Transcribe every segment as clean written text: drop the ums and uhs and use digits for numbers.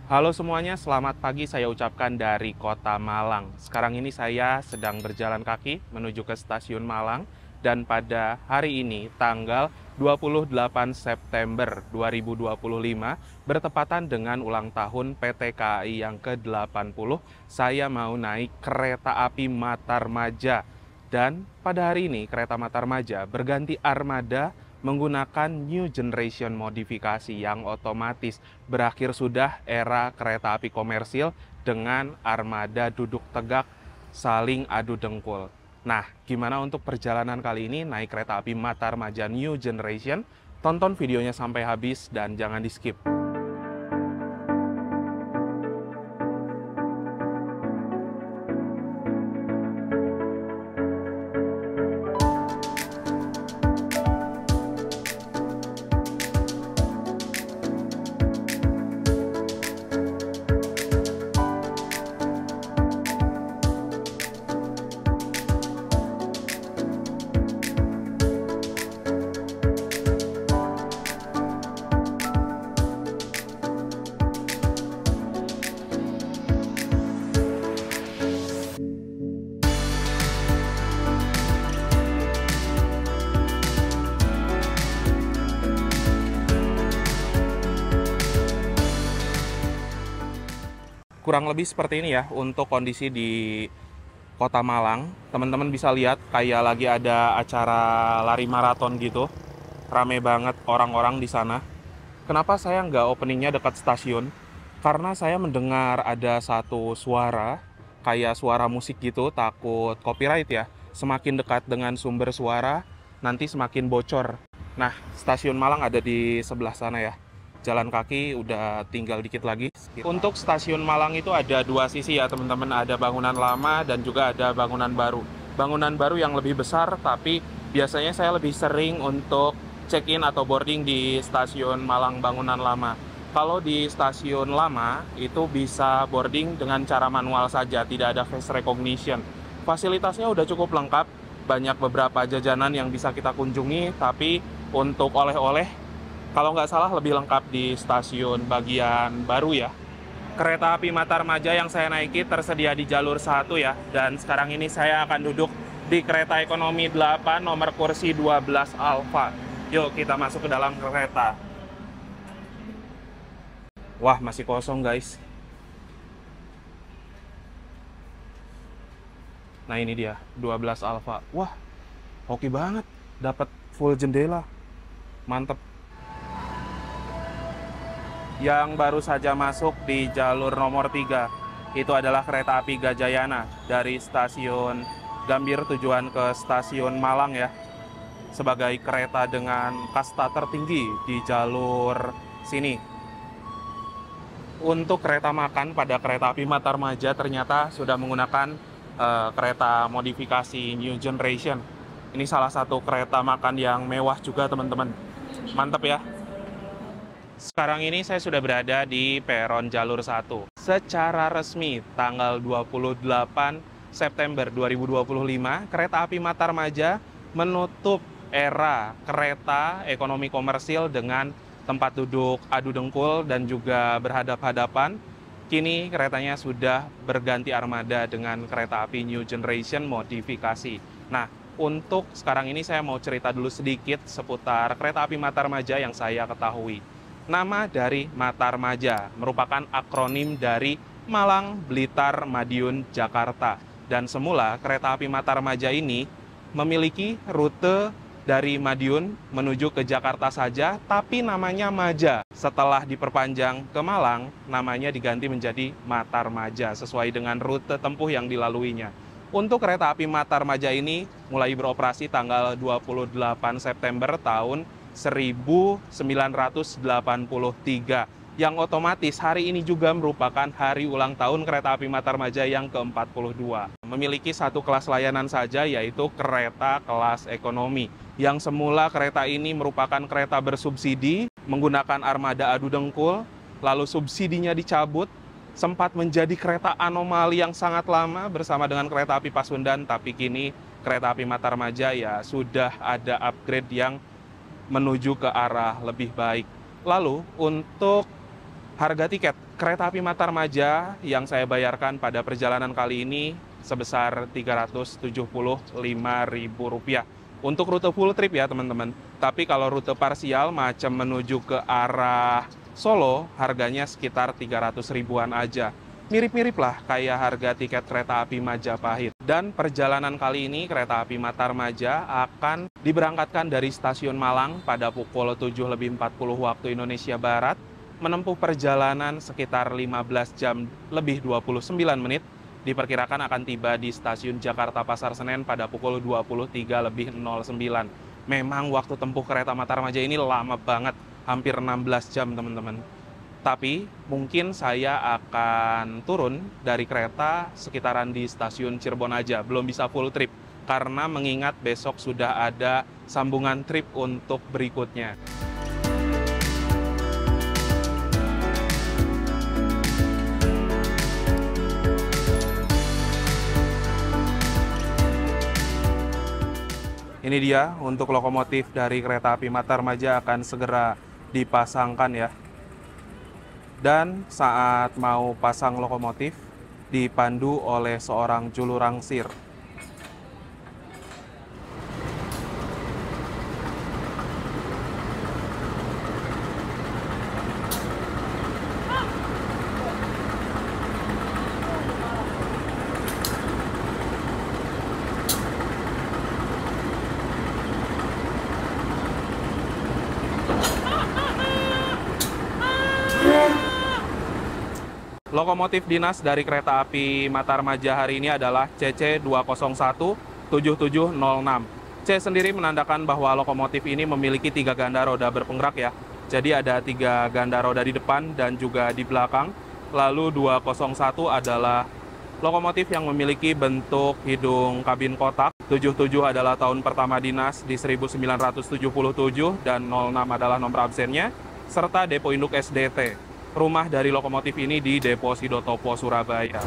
Halo semuanya, selamat pagi saya ucapkan dari Kota Malang. Sekarang ini saya sedang berjalan kaki menuju ke Stasiun Malang dan pada hari ini tanggal 28 September 2025 bertepatan dengan ulang tahun PT KAI yang ke-80, saya mau naik kereta api Matarmaja. Dan pada hari ini kereta Matarmaja berganti armada menggunakan new generation modifikasi yang otomatis. Berakhir sudah era kereta api komersil dengan armada duduk tegak saling adu dengkul. Nah, gimana untuk perjalanan kali ini naik kereta api Matarmaja New Generation? Tonton videonya sampai habis dan jangan di skip. Kurang lebih seperti ini ya untuk kondisi di Kota Malang. Teman-teman bisa lihat kayak lagi ada acara lari maraton gitu. Rame banget orang-orang di sana. Kenapa saya nggak openingnya dekat stasiun? Karena saya mendengar ada satu suara, kayak suara musik gitu, takut copyright ya. Semakin dekat dengan sumber suara, nanti semakin bocor. Nah, stasiun Malang ada di sebelah sana ya. Jalan kaki udah tinggal dikit lagi. Untuk stasiun Malang itu ada dua sisi ya teman-teman. Ada bangunan lama dan juga ada bangunan baru. Bangunan baru yang lebih besar, tapi biasanya saya lebih sering untuk check-in atau boarding di stasiun Malang bangunan lama. Kalau di stasiun lama itu bisa boarding dengan cara manual saja, tidak ada face recognition. Fasilitasnya udah cukup lengkap, banyak beberapa jajanan yang bisa kita kunjungi, tapi untuk oleh-oleh kalau nggak salah lebih lengkap di stasiun bagian baru ya. Kereta api Matarmaja yang saya naiki tersedia di jalur 1 ya. Dan sekarang ini saya akan duduk di kereta ekonomi 8 nomor kursi 12 Alfa. Yuk kita masuk ke dalam kereta. Wah, masih kosong guys. Nah ini dia, 12 Alfa. Wah, hoki banget. Dapat full jendela. Mantep. Yang baru saja masuk di jalur nomor 3 itu adalah kereta api Gajayana dari stasiun Gambir tujuan ke stasiun Malang ya, sebagai kereta dengan kasta tertinggi di jalur sini. Untuk kereta makan pada kereta api Matarmaja ternyata sudah menggunakan kereta modifikasi new generation. Ini salah satu kereta makan yang mewah juga teman-teman. Mantap ya. Sekarang ini saya sudah berada di peron jalur 1. Secara resmi tanggal 28 September 2025, kereta api Matarmaja menutup era kereta ekonomi komersil dengan tempat duduk adu dengkul dan juga berhadap-hadapan. Kini keretanya sudah berganti armada dengan kereta api new generation modifikasi. Nah, untuk sekarang ini saya mau cerita dulu sedikit seputar kereta api Matarmaja yang saya ketahui. Nama dari Matarmaja merupakan akronim dari Malang, Blitar, Madiun, Jakarta. Dan semula kereta api Matarmaja ini memiliki rute dari Madiun menuju ke Jakarta saja, tapi namanya Maja. Setelah diperpanjang ke Malang, namanya diganti menjadi Matarmaja sesuai dengan rute tempuh yang dilaluinya. Untuk kereta api Matarmaja ini mulai beroperasi tanggal 28 September tahun 1983, yang otomatis hari ini juga merupakan hari ulang tahun kereta api Matarmaja yang ke-42. Memiliki satu kelas layanan saja, yaitu kereta kelas ekonomi, yang semula kereta ini merupakan kereta bersubsidi menggunakan armada adu dengkul, lalu subsidinya dicabut, sempat menjadi kereta anomali yang sangat lama bersama dengan kereta api Pasundan, tapi kini kereta api Matarmaja ya sudah ada upgrade yang menuju ke arah lebih baik. Lalu untuk harga tiket, Kereta api Matarmaja yang saya bayarkan pada perjalanan kali ini sebesar Rp375.000 untuk rute full trip ya teman-teman. Tapi kalau rute parsial macam menuju ke arah Solo harganya sekitar 300 ribuan aja. Mirip-mirip lah kayak harga tiket kereta api Majapahit. Dan perjalanan kali ini kereta api Matarmaja akan diberangkatkan dari stasiun Malang pada pukul 7.40 waktu Indonesia Barat, menempuh perjalanan sekitar 15 jam lebih 29 menit, diperkirakan akan tiba di stasiun Jakarta Pasar Senen pada pukul 23.09. Memang waktu tempuh kereta Matarmaja ini lama banget, hampir 16 jam teman-teman. Tapi mungkin saya akan turun dari kereta sekitaran di stasiun Cirebon aja, belum bisa full trip, karena mengingat besok sudah ada sambungan trip untuk berikutnya. Ini dia untuk lokomotif dari kereta api Matarmaja akan segera dipasangkan ya. Dan saat mau pasang lokomotif dipandu oleh seorang juru rangsir. Lokomotif dinas dari kereta api Matarmaja hari ini adalah CC 201-7706. C sendiri menandakan bahwa lokomotif ini memiliki 3 ganda roda berpenggerak ya. Jadi ada 3 ganda roda di depan dan juga di belakang. Lalu 201 adalah lokomotif yang memiliki bentuk hidung kabin kotak. 77 adalah tahun pertama dinas di 1977 dan 06 adalah nomor absennya, serta depo induk SDT. Rumah dari lokomotif ini di Depo Sidotopo, Surabaya.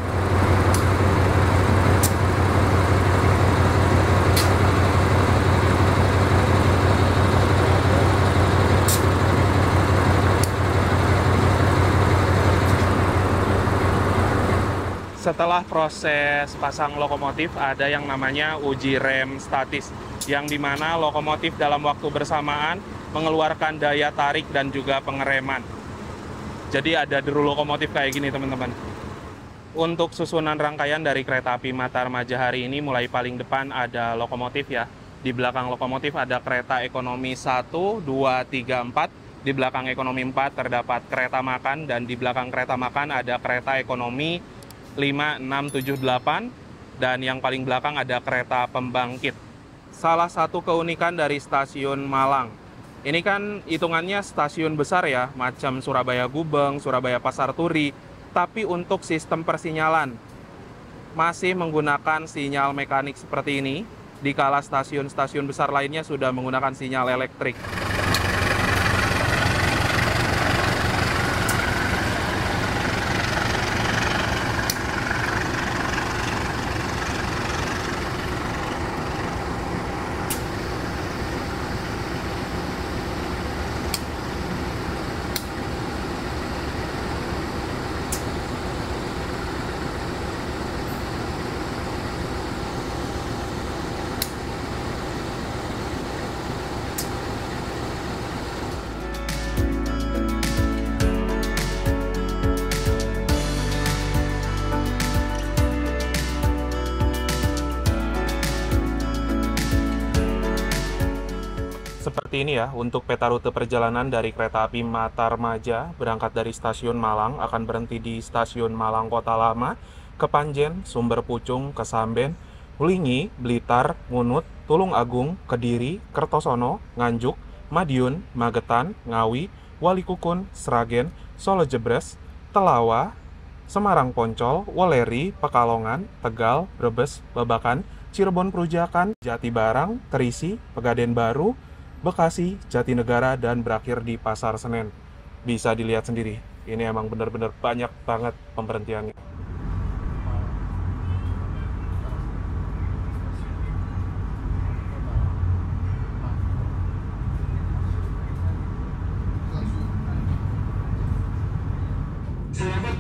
Setelah proses pasang lokomotif, ada yang namanya uji rem statis, yang dimana lokomotif dalam waktu bersamaan mengeluarkan daya tarik dan juga pengereman. Jadi ada deru lokomotif kayak gini teman-teman. Untuk susunan rangkaian dari kereta api Matarmaja hari ini, mulai paling depan ada lokomotif ya. Di belakang lokomotif ada kereta ekonomi 1, 2, 3, 4. Di belakang ekonomi 4 terdapat kereta makan, dan di belakang kereta makan ada kereta ekonomi 5, 6, 7, 8. Dan yang paling belakang ada kereta pembangkit. Salah satu keunikan dari stasiun Malang, ini kan hitungannya stasiun besar ya, macam Surabaya Gubeng, Surabaya Pasar Turi. Tapi untuk sistem persinyalan, masih menggunakan sinyal mekanik seperti ini, dikala stasiun-stasiun besar lainnya sudah menggunakan sinyal elektrik. Seperti ini ya, untuk peta rute perjalanan dari kereta api Matarmaja berangkat dari stasiun Malang, akan berhenti di stasiun Malang Kota Lama, Kepanjen, Sumber Pucung, Kesamben, Wulingi, Blitar, Ngunut, Tulung Agung, Kediri, Kertosono, Nganjuk, Madiun, Magetan, Ngawi, Walikukun, Sragen, Solo Jebres, Telawa, Semarang Poncol, Weleri, Pekalongan, Tegal, Brebes, Babakan, Cirebon Perujakan, Jatibarang, Terisi, Pegadaian Baru, Bekasi, Jatinegara, dan berakhir di Pasar Senen. Bisa dilihat sendiri, ini emang benar-benar banyak banget pemberhentiannya. Sahabat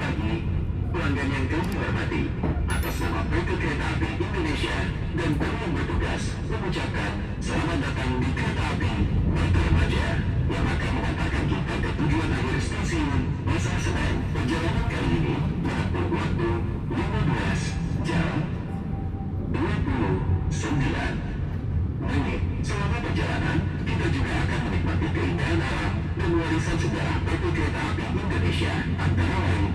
Dan yang kami hormati, atas nama PT Kereta Api Indonesia dan kru yang bertugas mengucapkan selamat datang di Kereta Api Matar Maja yang akan mengantarkan kita ke tujuan akhir stasiun Pasar Senen. Perjalanan kali ini menempuh waktu 15 jam 29 menit. Selama perjalanan, kita juga akan menikmati keindahan alam dan warisan sejarah PT Kereta Api Indonesia, antara lain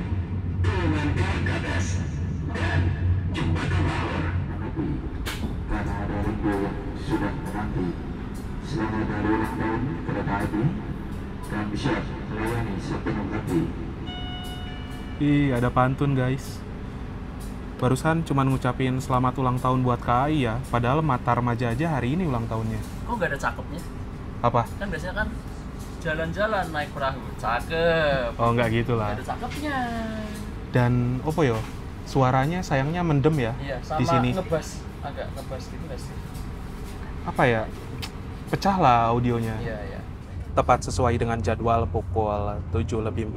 Terowongan Karangkates dan Jembatan Lahor. Karena ada rindu yang sudah menanti, selamat hari ulang tahun Kereta Api, kami siap melayani sepenuh hati. Ih, ada pantun guys. Barusan cuman ngucapin selamat ulang tahun buat KAI ya. Padahal Matar Maja aja hari ini ulang tahunnya. Kok nggak ada cakepnya? Apa? Kan biasanya kan jalan-jalan naik perahu. Cakep. Oh, nggak gitu lah. Nggak ada cakepnya. Dan apa yo? Suaranya sayangnya mendem ya Iya, sama di sini. ngebas. Agak ngebas gitu nggak sih? Apa ya? Pecah lah audionya. Iya, iya. Tepat sesuai dengan jadwal pukul 7:40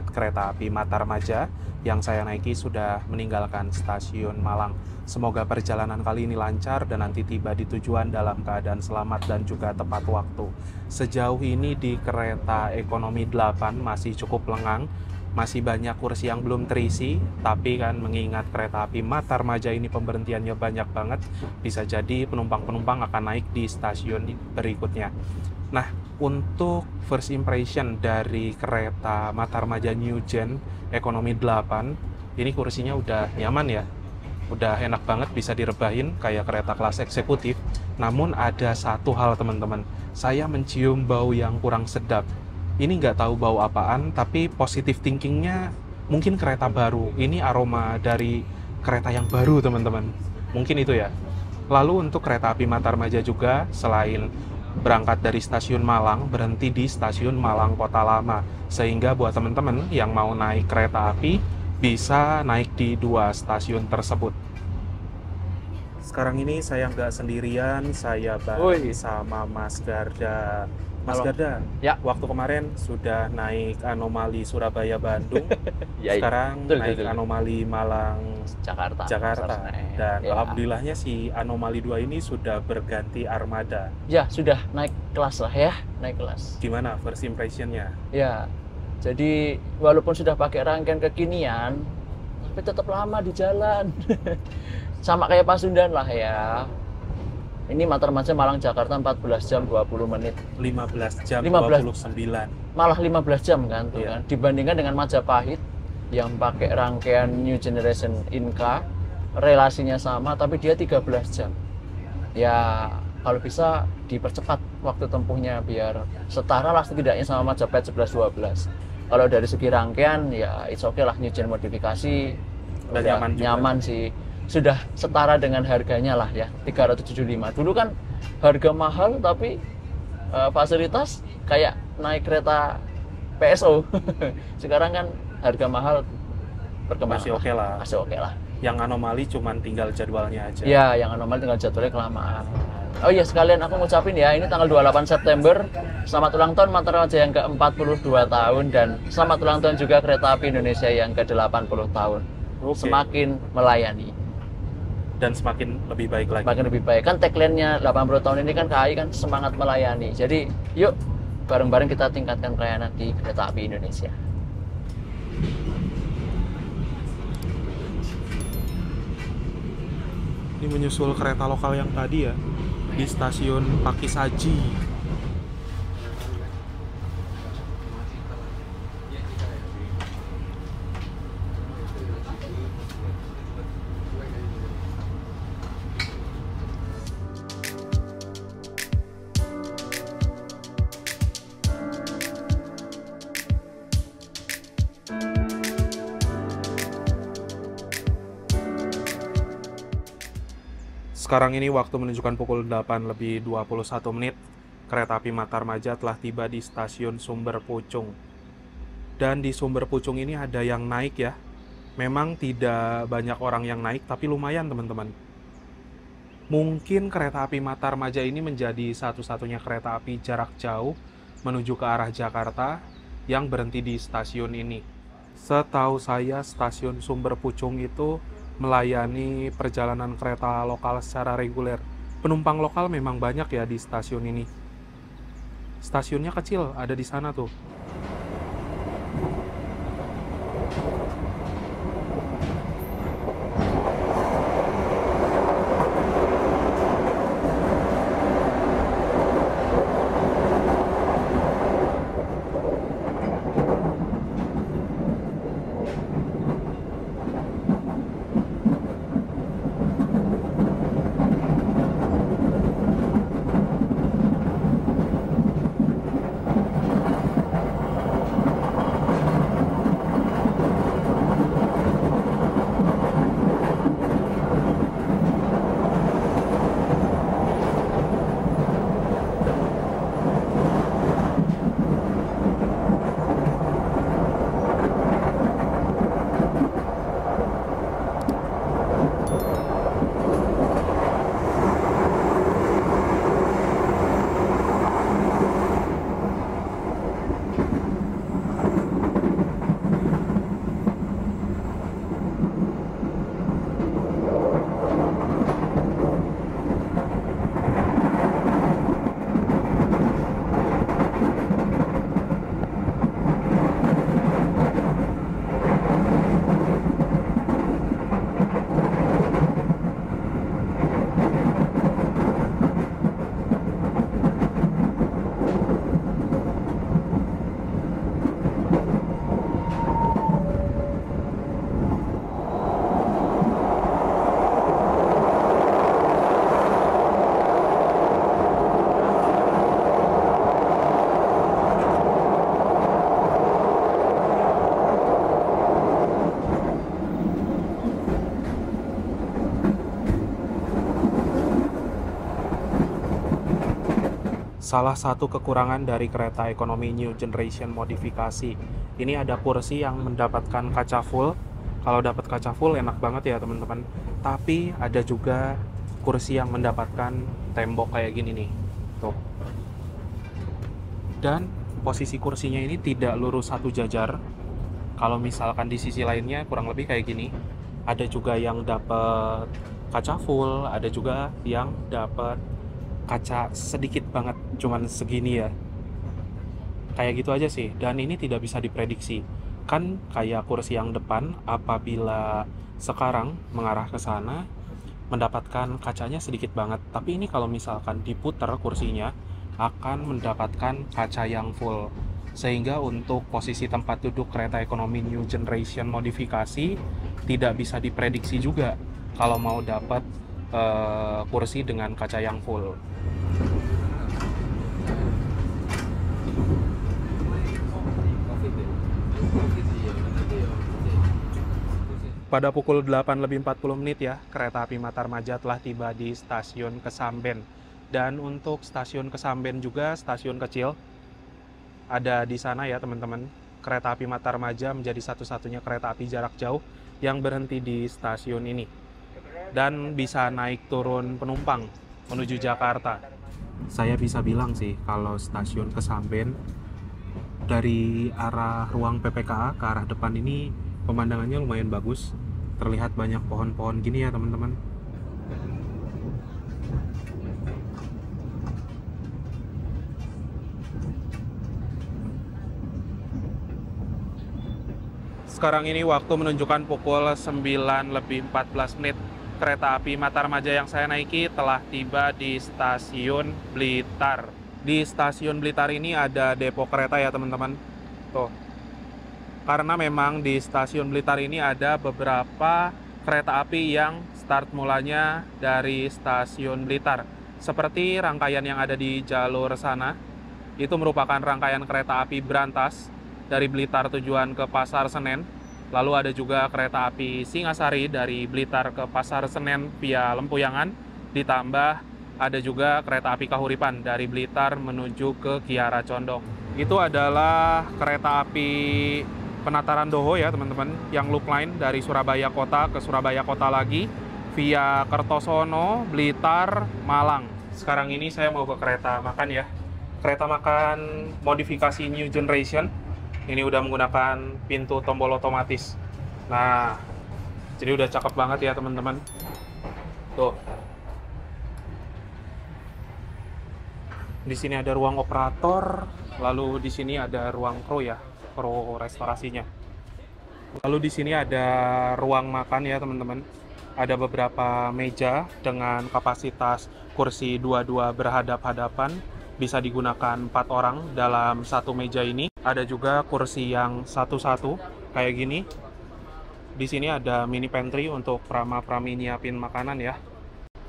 kereta api Matar Maja yang saya naiki sudah meninggalkan stasiun Malang. Semoga perjalanan kali ini lancar dan nanti tiba di tujuan dalam keadaan selamat dan juga tepat waktu. Sejauh ini di kereta ekonomi 8 masih cukup lengang, masih banyak kursi yang belum terisi, tapi kan mengingat kereta api Matar Maja ini pemberhentiannya banyak banget, bisa jadi penumpang-penumpang akan naik di stasiun berikutnya. Nah, untuk first impression dari kereta Matar Maja New Gen Ekonomi 8, ini kursinya udah nyaman ya. Udah enak banget, bisa direbahin kayak kereta kelas eksekutif. Namun ada satu hal teman-teman, saya mencium bau yang kurang sedap. Ini nggak tahu bau apaan, tapi positive thinkingnya mungkin kereta baru. Ini aroma dari kereta yang baru teman-teman. Mungkin itu ya. Lalu untuk kereta api Matar Maja juga, selain berangkat dari stasiun Malang, berhenti di stasiun Malang Kota Lama, sehingga buat teman-teman yang mau naik kereta api bisa naik di dua stasiun tersebut. Sekarang ini saya nggak sendirian, saya bareng sama Mas Garda. Mas Halo. Garda, Ya. waktu kemarin sudah naik anomali Surabaya Bandung, Ya, sekarang betul, naik betul. anomali Malang Jakarta. Jakarta. Senen. Dan Ya. alhamdulillahnya si anomali 2 ini sudah berganti armada. Ya, sudah naik kelas lah ya, naik kelas. Gimana first impression-nya? Ya, jadi walaupun sudah pakai rangkaian kekinian, tapi tetap lama di jalan. Sama kayak Pasundan lah ya. Ini Matar Maja Malang Jakarta 14 jam 20 menit. 15 jam 15. 29. Malah 15 jam kan tuh Iya. kan. Dibandingkan dengan Majapahit yang pakai rangkaian New Generation Inca, relasinya sama tapi dia 13 jam. Ya, kalau bisa dipercepat waktu tempuhnya biar setara lah setidaknya sama Majapahit 11-12. Kalau dari segi rangkaian ya it's okay lah, New Gen modifikasi Dan udah nyaman juga. nyaman sih. Sudah setara dengan harganya lah ya, 375. Dulu kan harga mahal tapi fasilitas kayak naik kereta PSO. Sekarang kan harga mahal berkembang. Masih oke lah. Masih oke lah. Yang anomali cuman tinggal jadwalnya aja. Ya, yang anomali tinggal jadwalnya kelamaan. Oh iya, sekalian aku ngucapin ya, ini tanggal 28 September. Selamat ulang tahun Matar Maja yang ke-42 tahun dan selamat ulang tahun juga Kereta Api Indonesia yang ke-80 tahun. Oke. Semakin melayani, Dan semakin lebih baik lagi. semakin lebih baik. Kan tagline-nya 80 tahun ini kan KAI kan semangat melayani. Jadi, yuk bareng-bareng kita tingkatkan pelayanan di Kereta Api Indonesia. Ini menyusul kereta lokal yang tadi ya, di stasiun Pakisaji. Sekarang ini waktu menunjukkan pukul 8:21. Kereta api Matar Maja telah tiba di stasiun Sumber Pucung. Dan di Sumber Pucung ini ada yang naik ya. Memang tidak banyak orang yang naik, tapi lumayan teman-teman. Mungkin kereta api Matar Maja ini menjadi satu-satunya kereta api jarak jauh menuju ke arah Jakarta yang berhenti di stasiun ini. Setahu saya stasiun Sumber Pucung itu melayani perjalanan kereta lokal secara reguler. Penumpang lokal memang banyak ya di stasiun ini. Stasiunnya kecil, ada di sana tuh. Salah satu kekurangan dari kereta ekonomi New Generation modifikasi, ini ada kursi yang mendapatkan kaca full. Kalau dapat kaca full enak banget ya teman-teman. Tapi ada juga kursi yang mendapatkan tembok kayak gini nih. Tuh. Dan posisi kursinya ini tidak lurus satu jajar. Kalau misalkan di sisi lainnya kurang lebih kayak gini. Ada juga yang dapat kaca full, ada juga yang dapat kaca sedikit banget, cuman segini ya. Kayak gitu aja sih, dan ini tidak bisa diprediksi. Kan kayak kursi yang depan, apabila sekarang mengarah ke sana, mendapatkan kacanya sedikit banget. Tapi ini kalau misalkan diputar kursinya, akan mendapatkan kaca yang full. Sehingga untuk posisi tempat duduk kereta ekonomi New Generation modifikasi, tidak bisa diprediksi juga kalau mau dapat kursi dengan kaca yang full. Pada pukul 8:40 ya, kereta api Matarmaja telah tiba di stasiun Kesamben. Dan untuk stasiun Kesamben juga stasiun kecil ada di sana ya teman-teman. Kereta api Matarmaja menjadi satu-satunya kereta api jarak jauh yang berhenti di stasiun ini. Dan bisa naik turun penumpang menuju Jakarta. Saya bisa bilang sih kalau stasiun Kesamben dari arah ruang PPKA ke arah depan ini pemandangannya lumayan bagus. Terlihat banyak pohon-pohon gini ya teman-teman. Sekarang ini waktu menunjukkan pukul 9:14. Kereta api Matarmaja yang saya naiki telah tiba di stasiun Blitar. Di stasiun Blitar ini ada depo kereta ya teman-teman. Tuh. Karena memang di stasiun Blitar ini ada beberapa kereta api yang start mulanya dari stasiun Blitar. Seperti rangkaian yang ada di jalur sana, itu merupakan rangkaian kereta api Brantas dari Blitar tujuan ke Pasar Senen. Lalu ada juga kereta api Singasari dari Blitar ke Pasar Senen via Lempuyangan. Ditambah ada juga kereta api Kahuripan dari Blitar menuju ke Kiara Condong. Itu adalah kereta api Penataran Doho ya teman-teman, yang loop line dari Surabaya Kota ke Surabaya Kota lagi via Kertosono, Blitar, Malang. Sekarang ini saya mau ke kereta makan ya. Kereta makan modifikasi New Generation Ini udah menggunakan pintu tombol otomatis. Nah, jadi udah cakep banget ya teman-teman. Tuh. Di sini ada ruang operator, lalu di sini ada ruang kru ya, kru restorasinya. Lalu di sini ada ruang makan ya teman-teman. Ada beberapa meja dengan kapasitas kursi 22 berhadap-hadapan. Bisa digunakan 4 orang dalam satu meja ini. Ada juga kursi yang satu-satu kayak gini. Di sini ada mini pantry untuk prama-prami nyiapin makanan ya.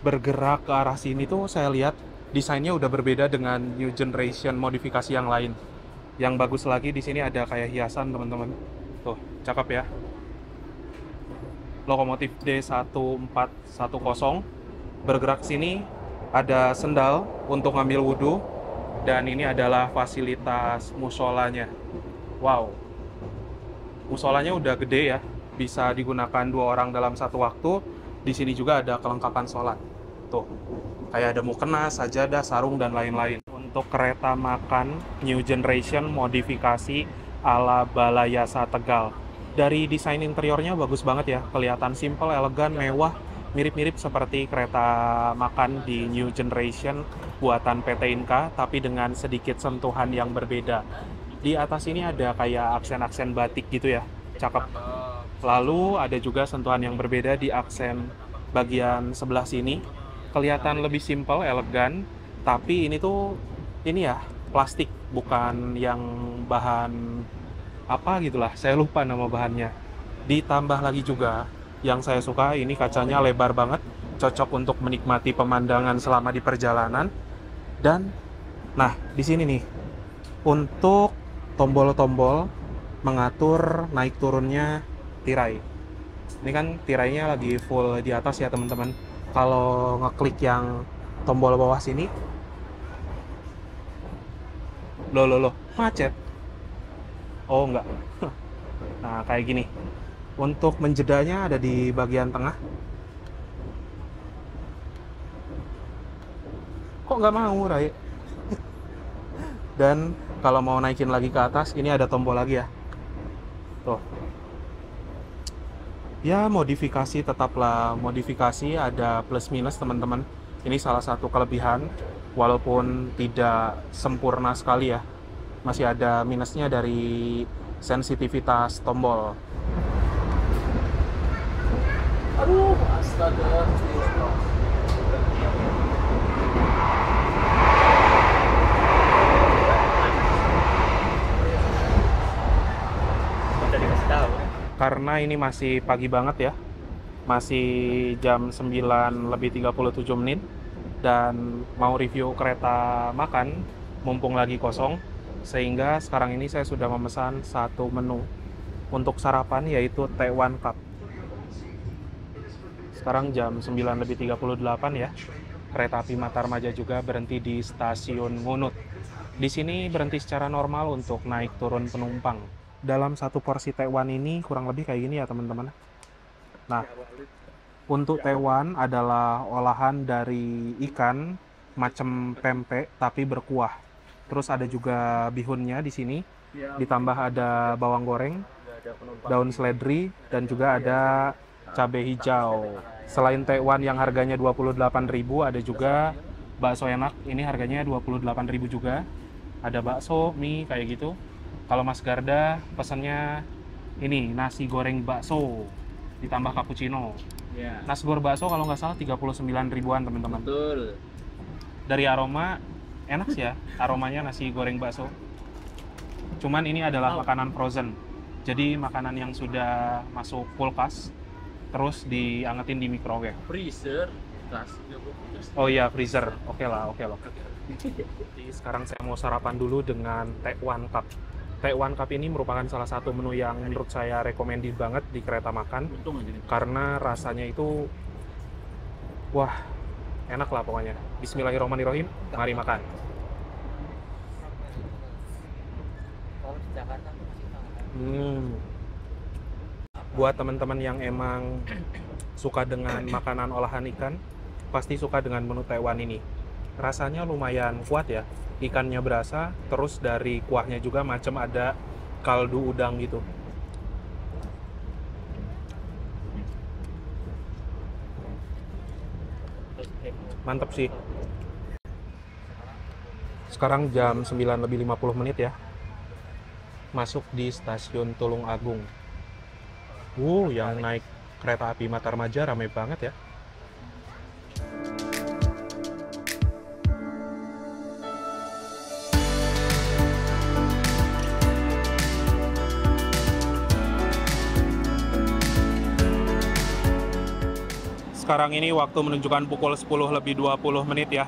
Bergerak ke arah sini tuh saya lihat desainnya udah berbeda dengan new generation modifikasi yang lain. Yang bagus lagi di sini ada kayak hiasan teman-teman. Tuh, cakep ya. Lokomotif D1410 bergerak sini, ada sendal untuk ngambil wudhu, dan ini adalah fasilitas musolanya. Wow, musolanya udah gede ya, bisa digunakan 2 orang dalam satu waktu. Di sini juga ada kelengkapan sholat. Tuh, kayak ada mukena, sajadah, sarung, dan lain-lain. Untuk kereta makan new generation modifikasi ala Balayasa Tegal. Dari desain interiornya bagus banget ya, kelihatan simple, elegan, mewah, mirip-mirip seperti kereta makan di new generation buatan PT Inka, tapi dengan sedikit sentuhan yang berbeda. Di atas ini ada kayak aksen-aksen batik gitu ya, cakep. Lalu ada juga sentuhan yang berbeda di aksen bagian sebelah sini, kelihatan lebih simple, elegan, tapi ini tuh ini ya, plastik, bukan yang bahan apa gitulah, saya lupa nama bahannya. Ditambah lagi juga yang saya suka, ini kacanya lebar banget, cocok untuk menikmati pemandangan selama di perjalanan. Dan nah, di sini nih untuk tombol-tombol mengatur naik turunnya tirai. Ini kan tirainya lagi full di atas ya teman-teman. Kalau ngeklik yang tombol bawah sini, loh, macet. Oh enggak. Nah, kayak gini. Untuk menjedanya ada di bagian tengah. Kok nggak mau, Rai? Dan kalau mau naikin lagi ke atas, ini ada tombol lagi ya. Tuh. Ya, modifikasi tetaplah modifikasi, ada plus minus teman-teman. Ini salah satu kelebihan, walaupun tidak sempurna sekali ya. Masih ada minusnya dari sensitivitas tombol. Aduh, astaga. Karena ini masih pagi banget ya, masih jam 9 lebih 37 menit, dan mau review kereta makan mumpung lagi kosong, sehingga sekarang ini saya sudah memesan satu menu untuk sarapan, yaitu T1 Cup. Sekarang jam 9 lebih 38 ya. Kereta api Matarmaja juga berhenti di stasiun Ngunut. Di sini berhenti secara normal untuk naik turun penumpang. Dalam satu porsi T1 ini kurang lebih kayak gini ya teman-teman. Nah, untuk T1 adalah olahan dari ikan macam pempek tapi berkuah. Terus ada juga bihunnya di sini. Ditambah ada bawang goreng, daun seledri, dan juga ada cabai hijau. Selain T1 yang harganya 28.000, ada juga bakso enak. Ini harganya 28.000 juga. Ada bakso, mie kayak gitu. Kalau Mas Garda pesannya ini nasi goreng bakso ditambah cappuccino. Ya. Nasi goreng bakso kalau nggak salah 39 ribuan teman-teman. Betul. Dari aroma enak sih ya, aromanya nasi goreng bakso. Cuman ini adalah makanan frozen. Jadi makanan yang sudah masuk kulkas terus diangetin di microwave. Freezer. Oh iya, freezer. Oke lah. Jadi sekarang saya mau sarapan dulu dengan T1 Cup. T1 Cup ini merupakan salah satu menu yang menurut saya recommended banget di kereta makan. Karena rasanya itu wah, enak lah pokoknya. Bismillahirrahmanirrahim, mari makan. Buat teman-teman yang emang suka dengan makanan olahan ikan, pasti suka dengan menu T1 ini. Rasanya lumayan kuat ya, ikannya berasa, terus dari kuahnya juga macam ada kaldu udang gitu. Mantep sih. Sekarang jam 9:50 ya. Masuk di stasiun Tulung Agung. Yang naik kereta api Matarmaja rame banget ya. Sekarang ini waktu menunjukkan pukul 10:20 ya.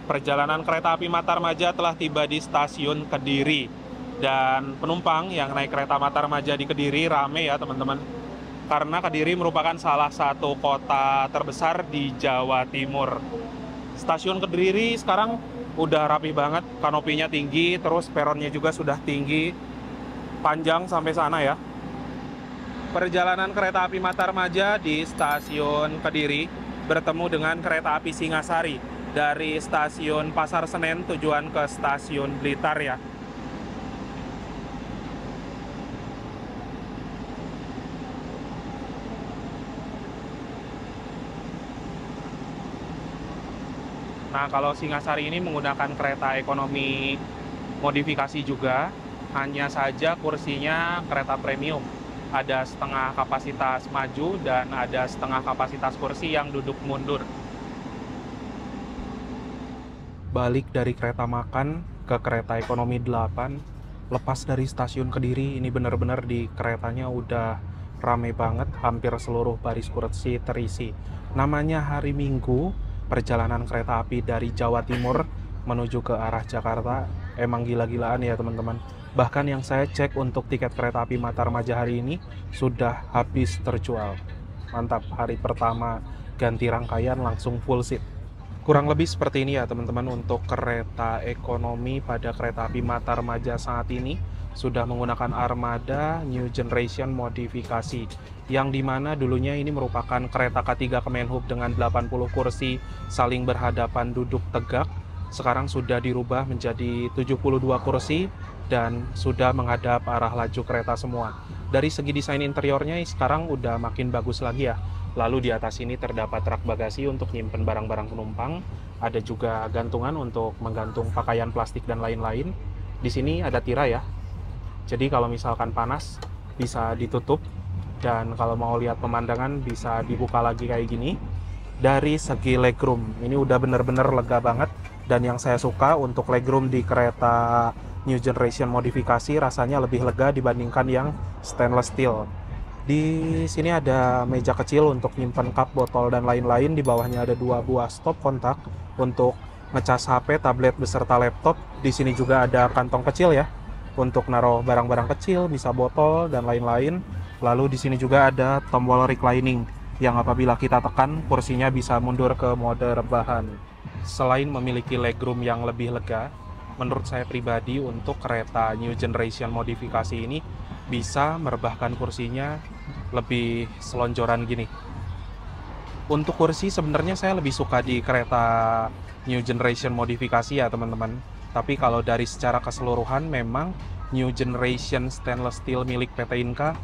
Perjalanan kereta api Matarmaja telah tiba di stasiun Kediri. Dan penumpang yang naik kereta Matarmaja di Kediri rame ya teman-teman. Karena Kediri merupakan salah satu kota terbesar di Jawa Timur. Stasiun Kediri sekarang udah rapi banget, kanopinya tinggi, terus peronnya juga sudah tinggi, panjang sampai sana ya. Perjalanan kereta api Matarmaja di stasiun Kediri bertemu dengan kereta api Singasari dari stasiun Pasar Senen tujuan ke stasiun Blitar ya. Nah, kalau Singasari ini menggunakan kereta ekonomi modifikasi juga, hanya saja kursinya kereta premium. Ada setengah kapasitas maju dan ada setengah kapasitas kursi yang duduk mundur. Balik dari kereta makan ke kereta ekonomi 8, lepas dari stasiun Kediri, ini benar-benar di keretanya udah rame banget, hampir seluruh baris kursi terisi. Namanya hari Minggu, perjalanan kereta api dari Jawa Timur menuju ke arah Jakarta emang gila-gilaan ya teman-teman. Bahkan yang saya cek untuk tiket kereta api Matarmaja hari ini sudah habis terjual. Mantap, hari pertama ganti rangkaian langsung full seat. Kurang lebih seperti ini ya teman-teman untuk kereta ekonomi pada kereta api Matarmaja saat ini. Sudah menggunakan armada New Generation modifikasi, yang dimana dulunya ini merupakan kereta K3 Kemenhub dengan 80 kursi saling berhadapan duduk tegak. Sekarang sudah dirubah menjadi 72 kursi dan sudah menghadap arah laju kereta semua. Dari segi desain interiornya sekarang udah makin bagus lagi ya. Lalu di atas ini terdapat rak bagasi untuk nyimpen barang-barang penumpang. Ada juga gantungan untuk menggantung pakaian plastik dan lain-lain. Di sini ada tirai ya. Jadi kalau misalkan panas bisa ditutup, dan kalau mau lihat pemandangan bisa dibuka lagi kayak gini. Dari segi legroom ini udah bener-bener lega banget, dan yang saya suka untuk legroom di kereta New Generation modifikasi rasanya lebih lega dibandingkan yang stainless steel. Di sini ada meja kecil untuk nyimpan cup, botol dan lain-lain. Di bawahnya ada 2 buah stop kontak untuk ngecas HP, tablet beserta laptop. Di sini juga ada kantong kecil ya untuk naruh barang-barang kecil, bisa botol dan lain-lain. Lalu di sini juga ada tombol reclining yang apabila kita tekan kursinya bisa mundur ke mode rebahan. Selain memiliki legroom yang lebih lega, menurut saya pribadi untuk kereta New Generation modifikasi ini bisa merebahkan kursinya lebih selonjoran gini. Untuk kursi sebenarnya saya lebih suka di kereta New Generation modifikasi ya teman-teman. Tapi kalau dari secara keseluruhan memang New Generation stainless steel milik PT Inka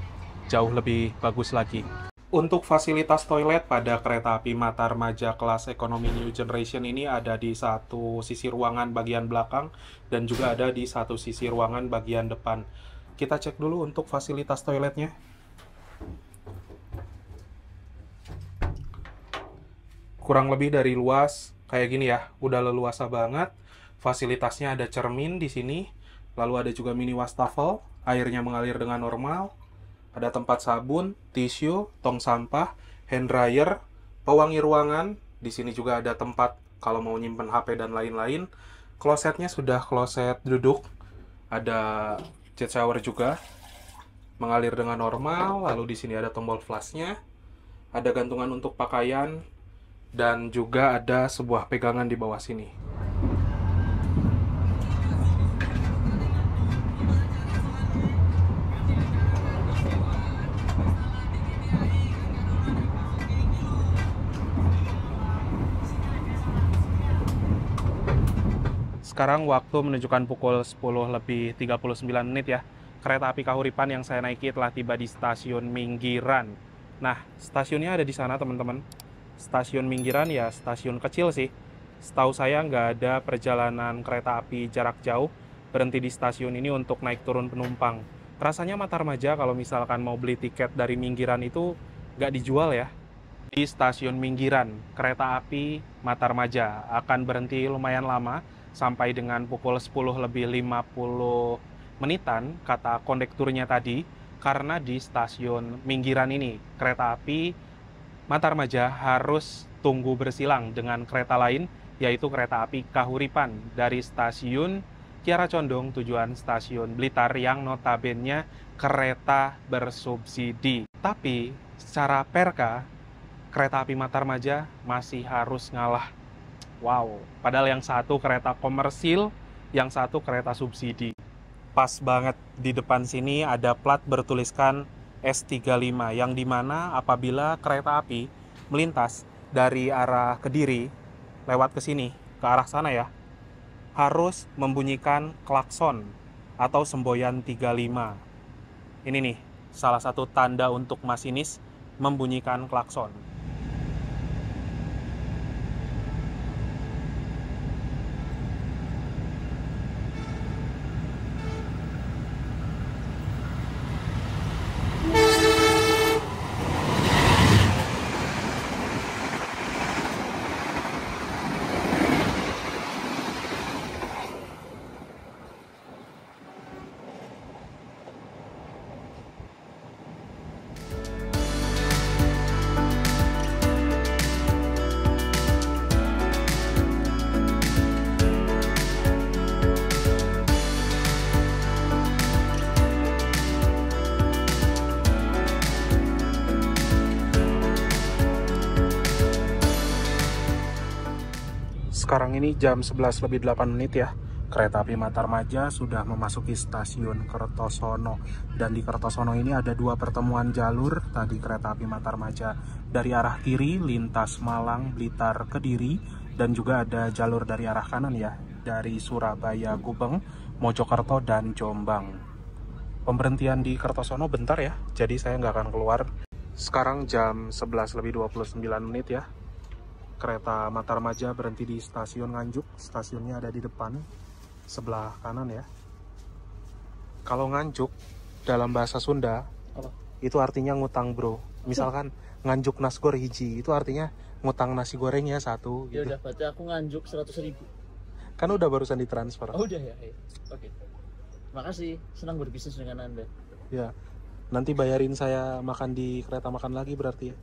jauh lebih bagus lagi. Untuk fasilitas toilet pada kereta api Matarmaja kelas ekonomi New Generation ini ada di satu sisi ruangan bagian belakang dan juga ada di satu sisi ruangan bagian depan. Kita cek dulu untuk fasilitas toiletnya. Kurang lebih dari luas kayak gini ya, udah leluasa banget. Fasilitasnya ada cermin di sini, lalu ada juga mini wastafel, airnya mengalir dengan normal. Ada tempat sabun, tisu, tong sampah, hand dryer, pewangi ruangan. Di sini juga ada tempat kalau mau nyimpen HP dan lain-lain. Klosetnya sudah kloset duduk. Ada jet shower juga, mengalir dengan normal. Lalu di sini ada tombol flashnya. Ada gantungan untuk pakaian dan juga ada sebuah pegangan di bawah sini. Sekarang waktu menunjukkan pukul 10:39 ya. kereta api Kahuripan yang saya naiki telah tiba di stasiun Minggiran. Nah, stasiunnya ada di sana teman-teman. Stasiun Minggiran ya stasiun kecil sih. Setahu saya nggak ada perjalanan kereta api jarak jauh berhenti di stasiun ini untuk naik turun penumpang. Rasanya Matarmaja kalau misalkan mau beli tiket dari Minggiran itu nggak dijual ya. Di stasiun Minggiran, kereta api Matarmaja akan berhenti lumayan lama sampai dengan pukul 10 lebih 50 menitan, kata kondekturnya tadi, karena di stasiun Minggiran ini, kereta api Matarmaja harus tunggu bersilang dengan kereta lain, yaitu kereta api Kahuripan dari stasiun Kiara Condong tujuan stasiun Blitar yang notabene kereta bersubsidi. Tapi secara perka, kereta api Matarmaja masih harus ngalah. Wow, padahal yang satu kereta komersil, yang satu kereta subsidi. Pas banget di depan sini ada plat bertuliskan S35 yang dimana apabila kereta api melintas dari arah Kediri lewat ke sini, ke arah sana ya, harus membunyikan klakson atau semboyan 35. Ini nih, salah satu tanda untuk masinis membunyikan klakson. Sekarang ini jam 11 lebih 8 menit ya. Kereta api Matarmaja sudah memasuki stasiun Kertosono. Dan di Kertosono ini ada dua pertemuan jalur. Tadi kereta api Matarmaja dari arah kiri, lintas Malang, Blitar, Kediri. Dan juga ada jalur dari arah kanan ya. Dari Surabaya, Gubeng, Mojokerto, dan Jombang. Pemberhentian di Kertosono bentar ya. Jadi saya nggak akan keluar. Sekarang jam 11 lebih 29 menit ya. Kereta Matarmaja berhenti di stasiun Nganjuk. Stasiunnya ada di depan, sebelah kanan ya. Kalau Nganjuk dalam bahasa Sunda, itu artinya ngutang bro. Misalkan Nganjuk Nasgor hiji, itu artinya ngutang nasi gorengnya satu. Ya Gitu. udah, berarti aku nganjuk 100.000. Kan udah barusan ditransfer. Oh udah ya, oke. Makasih, senang berbisnis dengan Anda. Ya, nanti bayarin saya makan di kereta makan lagi berarti ya.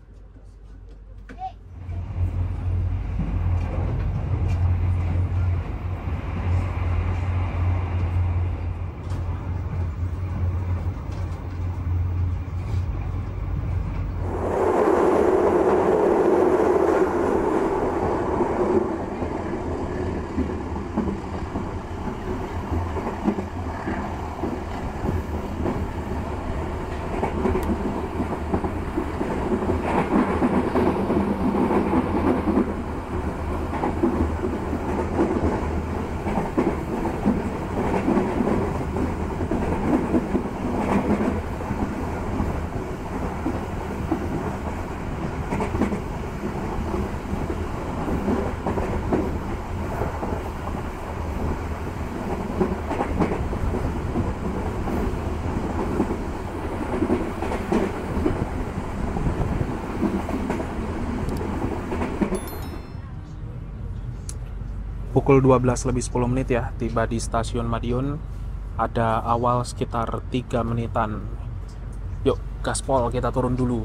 Pukul 12 lebih 10 menit ya, tiba di stasiun Madiun. Ada awal sekitar 3 menitan. Yuk, gaspol, kita turun dulu.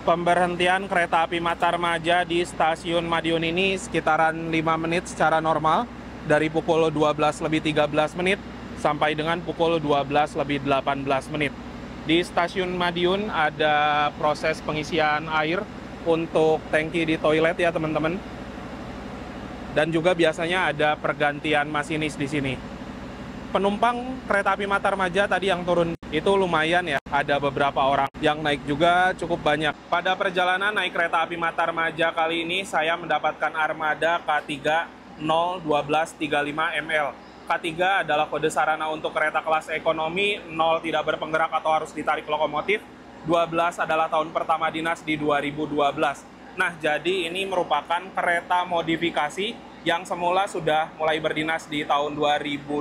Pemberhentian kereta api Matarmaja di stasiun Madiun ini sekitaran 5 menit secara normal. Dari pukul 12 lebih 13 menit sampai dengan pukul 12 lebih 18 menit. Di stasiun Madiun ada proses pengisian air untuk tangki di toilet ya teman-teman. Dan juga biasanya ada pergantian masinis di sini. Penumpang kereta api Matarmaja tadi yang turun itu lumayan ya. Ada beberapa orang yang naik juga cukup banyak. Pada perjalanan naik kereta api Matarmaja kali ini saya mendapatkan armada K3 01235 ml. K3 adalah kode sarana untuk kereta kelas ekonomi, 0 tidak berpenggerak atau harus ditarik lokomotif, 12 adalah tahun pertama dinas di 2012. Nah, jadi ini merupakan kereta modifikasi yang semula sudah mulai berdinas di tahun 2012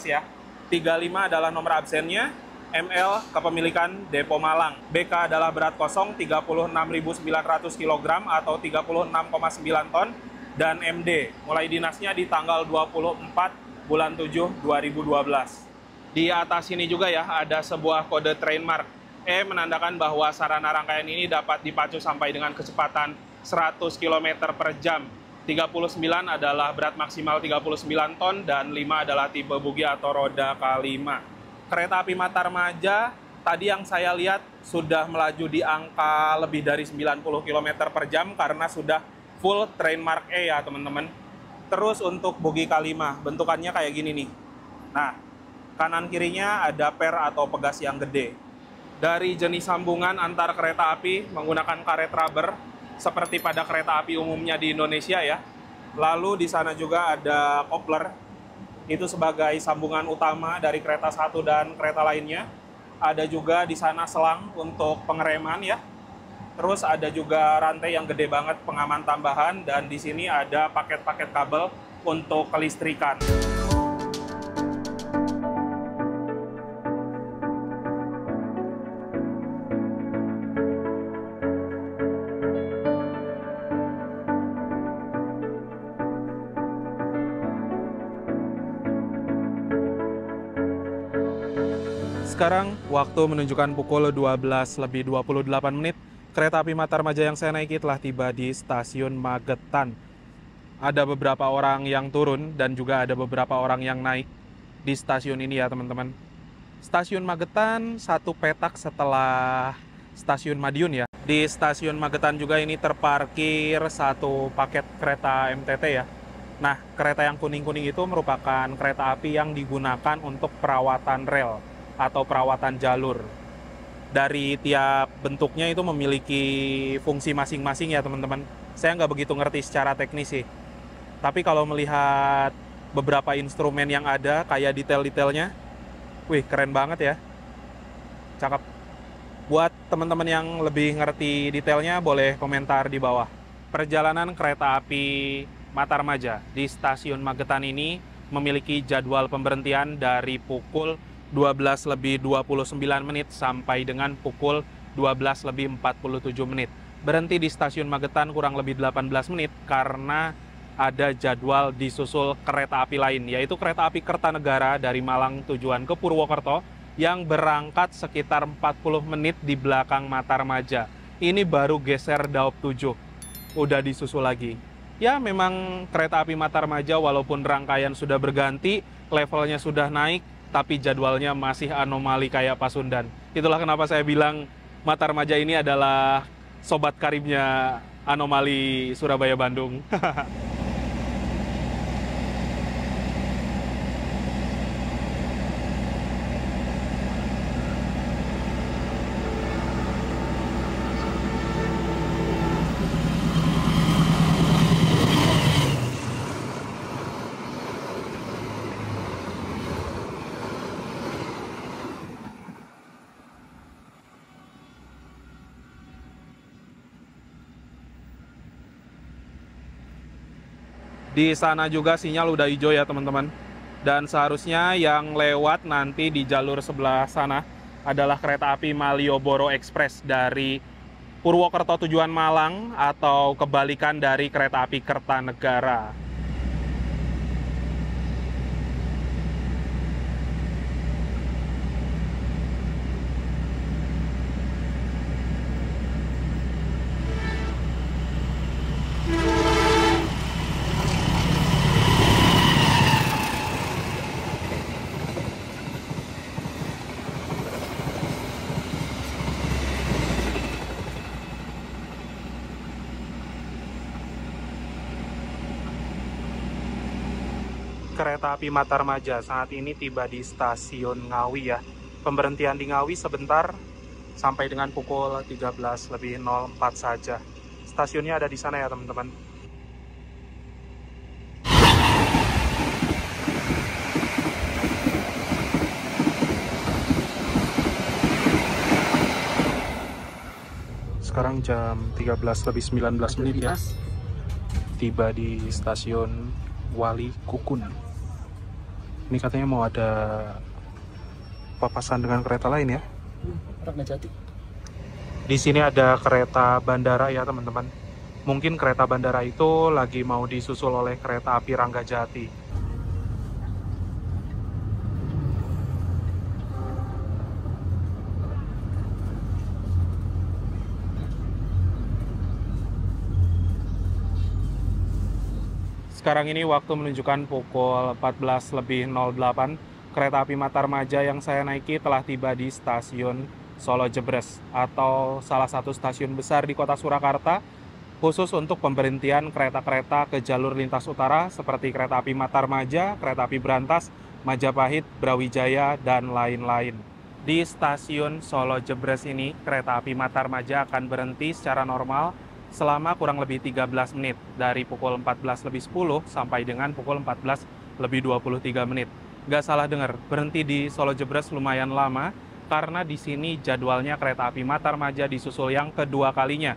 ya. 35 adalah nomor absennya, ML kepemilikan Depo Malang, BK adalah berat kosong 36.900 kg atau 36,9 ton, dan MD mulai dinasnya di tanggal 24 bulan 7 2012. Di atas ini juga ya ada sebuah kode trademark menandakan bahwa sarana rangkaian ini dapat dipacu sampai dengan kecepatan 100 km per jam. 39 adalah berat maksimal 39 ton dan 5 adalah tipe bugi atau roda K5. Kereta api Matarmaja tadi yang saya lihat sudah melaju di angka lebih dari 90 km per jam karena sudah full trademark E ya teman-teman. Terus untuk bogi K5, bentukannya kayak gini nih. Nah, kanan kirinya ada per atau pegas yang gede. Dari jenis sambungan antar kereta api menggunakan karet rubber, seperti pada kereta api umumnya di Indonesia ya. Lalu di sana juga ada kopler, itu sebagai sambungan utama dari kereta satu dan kereta lainnya. Ada juga di sana selang untuk pengereman ya. Terus ada juga rantai yang gede banget pengaman tambahan, dan di sini ada paket-paket kabel untuk kelistrikan. Sekarang waktu menunjukkan pukul 12:28. Kereta api Matarmaja yang saya naiki telah tiba di stasiun Magetan. Ada beberapa orang yang turun dan juga ada beberapa orang yang naik di stasiun ini ya teman-teman. Stasiun Magetan satu petak setelah stasiun Madiun ya. Di stasiun Magetan juga ini terparkir satu paket kereta MTT ya. Nah, kereta yang kuning-kuning itu merupakan kereta api yang digunakan untuk perawatan rel atau perawatan jalur. Dari tiap bentuknya itu memiliki fungsi masing-masing ya teman-teman. Saya nggak begitu ngerti secara teknis sih. Tapi kalau melihat beberapa instrumen yang ada, kayak detail-detailnya, wih keren banget ya. Cakep. Buat teman-teman yang lebih ngerti detailnya, boleh komentar di bawah. Perjalanan kereta api Matarmaja di stasiun Magetan ini memiliki jadwal pemberhentian dari pukul 12:29 sampai dengan pukul 12:47. Berhenti di stasiun Magetan kurang lebih 18 menit karena ada jadwal disusul kereta api lain, yaitu kereta api Kertanegara dari Malang tujuan ke Purwokerto yang berangkat sekitar 40 menit di belakang Matarmaja. Ini baru geser Daop 7, udah disusul lagi. Ya memang kereta api Matarmaja walaupun rangkaian sudah berganti, levelnya sudah naik, tapi jadwalnya masih anomali kayak Pasundan. Itulah kenapa saya bilang Matarmaja ini adalah sobat karibnya anomali Surabaya-Bandung. Di sana juga sinyal udah hijau ya teman-teman. Dan seharusnya yang lewat nanti di jalur sebelah sana adalah kereta api Malioboro Express dari Purwokerto tujuan Malang atau kebalikan dari kereta api Kertanegara. Kereta api Matarmaja saat ini tiba di stasiun Ngawi ya. Pemberhentian di Ngawi sebentar sampai dengan pukul 13:04 saja. Stasiunnya ada di sana ya teman-teman. Sekarang jam 13:19 ya. Tiba di stasiun Wali Kukun. Ini katanya mau ada papasan dengan kereta lain ya. Ramadjati. Di sini ada kereta bandara ya teman-teman. Mungkin kereta bandara itu lagi mau disusul oleh kereta api Ranggajati. Sekarang ini waktu menunjukkan pukul 14:08. Kereta api Matarmaja yang saya naiki telah tiba di stasiun Solo Jebres atau salah satu stasiun besar di kota Surakarta khusus untuk pemberhentian kereta-kereta ke jalur lintas utara seperti kereta api Matarmaja, kereta api Brantas, Majapahit, Brawijaya, dan lain-lain. Di stasiun Solo Jebres ini, kereta api Matarmaja akan berhenti secara normal selama kurang lebih 13 menit dari pukul 14:10 sampai dengan pukul 14:23 menit. Nggak salah dengar, berhenti di Solo Jebres lumayan lama karena di sini jadwalnya kereta api Matarmaja disusul yang kedua kalinya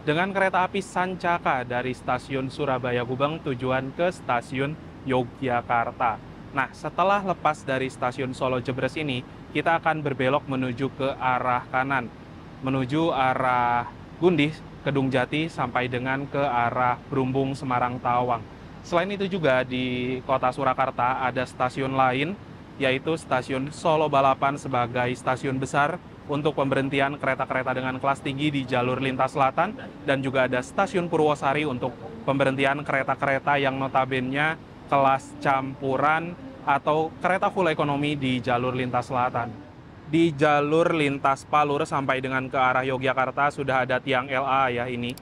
dengan kereta api Sancaka dari stasiun Surabaya Gubeng tujuan ke stasiun Yogyakarta. Nah, setelah lepas dari stasiun Solo Jebres ini, kita akan berbelok menuju ke arah kanan, menuju arah Gundih, Kedung Jati, sampai dengan ke arah Brumbung, Semarang, Tawang. Selain itu juga di kota Surakarta ada stasiun lain, yaitu stasiun Solo Balapan sebagai stasiun besar untuk pemberhentian kereta-kereta dengan kelas tinggi di jalur lintas selatan, dan juga ada stasiun Purwosari untuk pemberhentian kereta-kereta yang notabene kelas campuran atau kereta full ekonomi di jalur lintas selatan. Di jalur lintas Palur sampai dengan ke arah Yogyakarta sudah ada tiang LA ya, ini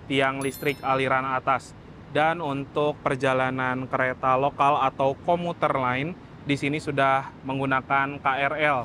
tiang listrik aliran atas. Dan untuk perjalanan kereta lokal atau komuter lain di sini sudah menggunakan KRL.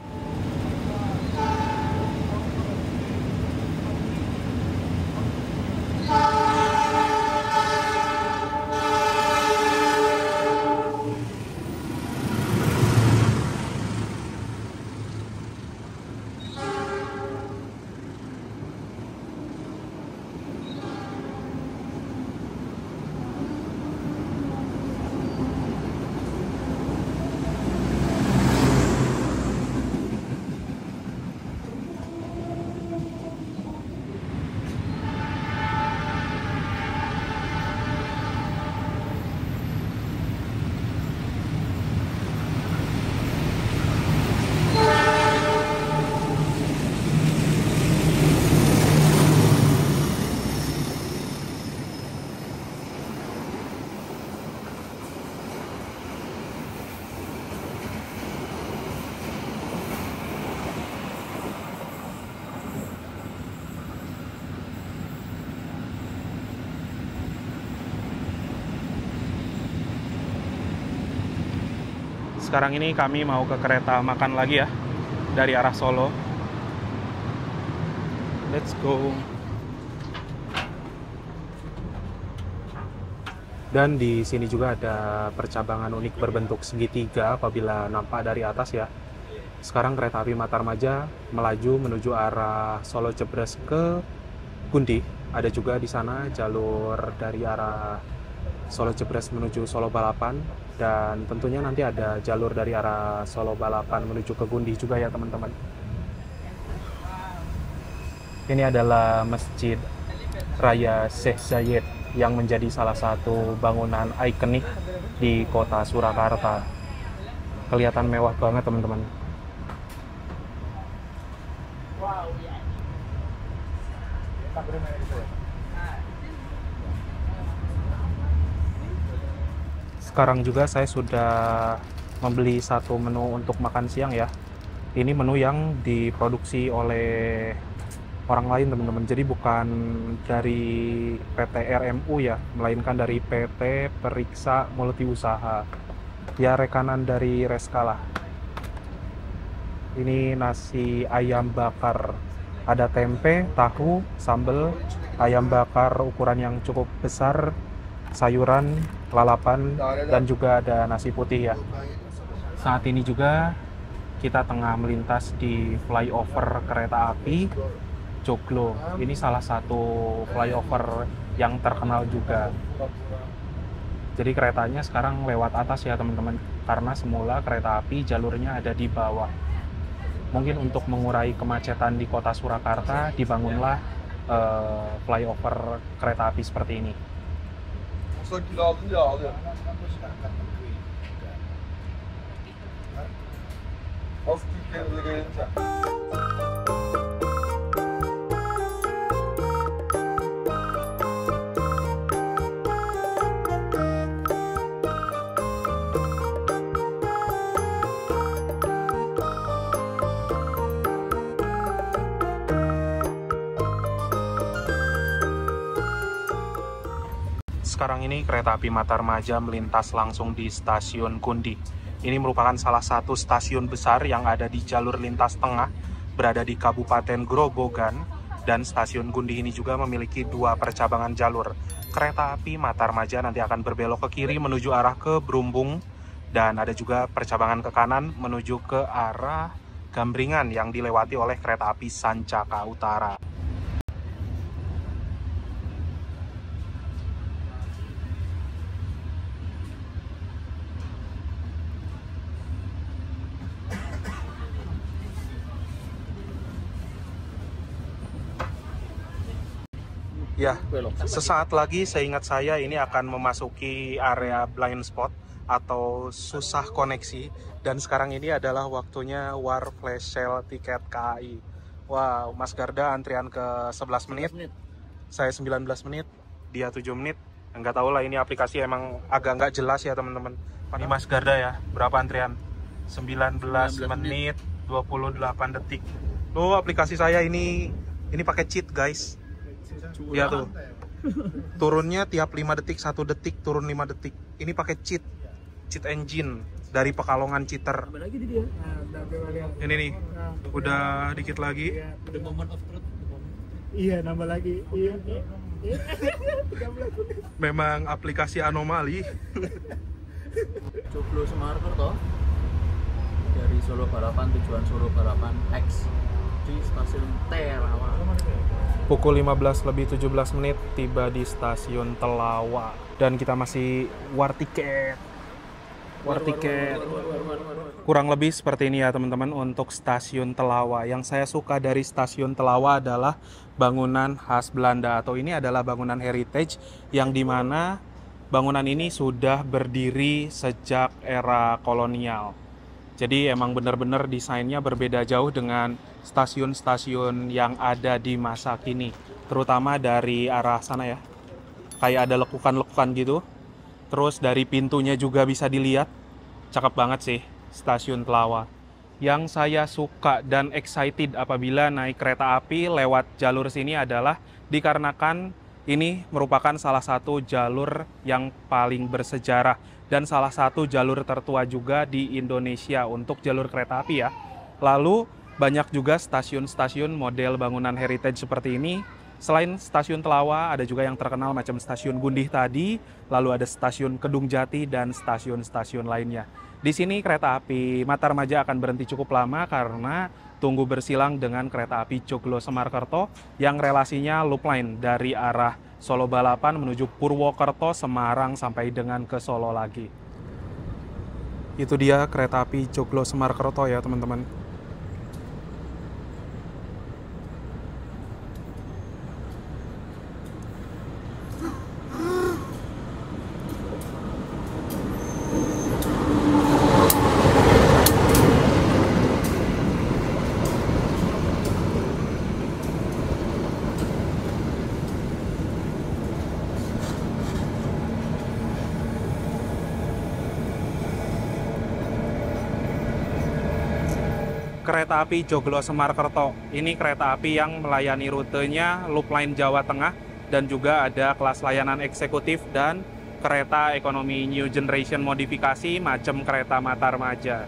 Sekarang ini kami mau ke kereta makan lagi ya, dari arah Solo. Let's go. Dan di sini juga ada percabangan unik berbentuk segitiga apabila nampak dari atas ya. Sekarang kereta api Matarmaja melaju menuju arah Solo Jebres ke Gundih. Ada juga di sana jalur dari arah Solo Jebres menuju Solo Balapan, dan tentunya nanti ada jalur dari arah Solo Balapan menuju ke Gundih juga ya teman-teman. Ini adalah Masjid Raya Syekh Zayed yang menjadi salah satu bangunan ikonik di kota Surakarta. Kelihatan mewah banget teman-teman. Sekarang juga saya sudah membeli satu menu untuk makan siang ya. Ini menu yang diproduksi oleh orang lain teman-teman. Jadi bukan dari PT RMU ya, melainkan dari PT Periksa Multiusaha. Ya, rekanan dari Reskalah. Ini nasi ayam bakar. Ada tempe, tahu, sambal, ayam bakar ukuran yang cukup besar, sayuran, lalapan, dan juga ada nasi putih ya. Saat ini juga kita tengah melintas di flyover kereta api Joglo. Ini salah satu flyover yang terkenal juga. Jadi keretanya sekarang lewat atas ya teman-teman, karena semula kereta api jalurnya ada di bawah. Mungkin untuk mengurai kemacetan di kota Surakarta, dibangunlah flyover kereta api seperti ini. Sekarang ini kereta api Matarmaja melintas langsung di stasiun Gundi. Ini merupakan salah satu stasiun besar yang ada di jalur lintas tengah, berada di Kabupaten Grobogan, dan stasiun Gundi ini juga memiliki 2 percabangan jalur. Kereta api Matarmaja nanti akan berbelok ke kiri menuju arah ke Brumbung, dan ada juga percabangan ke kanan menuju ke arah Gambringan yang dilewati oleh kereta api Sancaka Utara. Ya, sesaat lagi seingat saya ini akan memasuki area blind spot atau susah koneksi, dan sekarang ini adalah waktunya war flash sale tiket KAI. Wow, Mas Garda antrian ke 11 menit, saya 19 menit, dia 7 menit. Nggak tahu lah, ini aplikasi emang agak nggak jelas ya teman-teman. Ini Mas Garda ya, berapa antrian? 19 menit 28 detik. Loh, aplikasi saya ini pakai cheat guys. Ya tuh, turunnya tiap 5 detik 1 detik, turun 5 detik. Ini pakai cheat engine dari Pekalongan Cheater. Ini nih, udah dikit lagi. Iya, nambah lagi. Iya. Memang aplikasi anomali. Joglo Semarkerto dari Solo Balapan, tujuan Solo Balapan X di stasiun Telawa. Pukul 15 lebih 17 menit tiba di stasiun Telawa, dan kita masih war tiket. Kurang lebih seperti ini ya teman-teman untuk stasiun Telawa. Yang saya suka dari stasiun Telawa adalah bangunan khas Belanda, atau ini adalah bangunan heritage yang dimana bangunan ini sudah berdiri sejak era kolonial. Jadi emang benar-benar desainnya berbeda jauh dengan stasiun-stasiun yang ada di masa kini. Terutama dari arah sana ya. Kayak ada lekukan-lekukan gitu. Terus dari pintunya juga bisa dilihat. Cakep banget sih stasiun Telawa. Yang saya suka dan excited apabila naik kereta api lewat jalur sini adalah dikarenakan ini merupakan salah satu jalur yang paling bersejarah dan salah satu jalur tertua juga di Indonesia untuk jalur kereta api ya. Lalu banyak juga stasiun-stasiun model bangunan heritage seperti ini. Selain stasiun Telawa, ada juga yang terkenal macam stasiun Gundih tadi, lalu ada stasiun Kedung Jati dan stasiun-stasiun lainnya. Di sini kereta api Matarmaja akan berhenti cukup lama karena tunggu bersilang dengan kereta api Joglo Semarkerto yang relasinya loop line dari arah Solo Balapan menuju Purwokerto, Semarang sampai dengan ke Solo lagi. Itu dia kereta api Joglo Semarkerto ya teman-teman. Kereta api Joglo Semarkerto. Ini kereta api yang melayani rutenya loop line Jawa Tengah dan juga ada kelas layanan eksekutif dan kereta ekonomi new generation modifikasi macam kereta Matarmaja.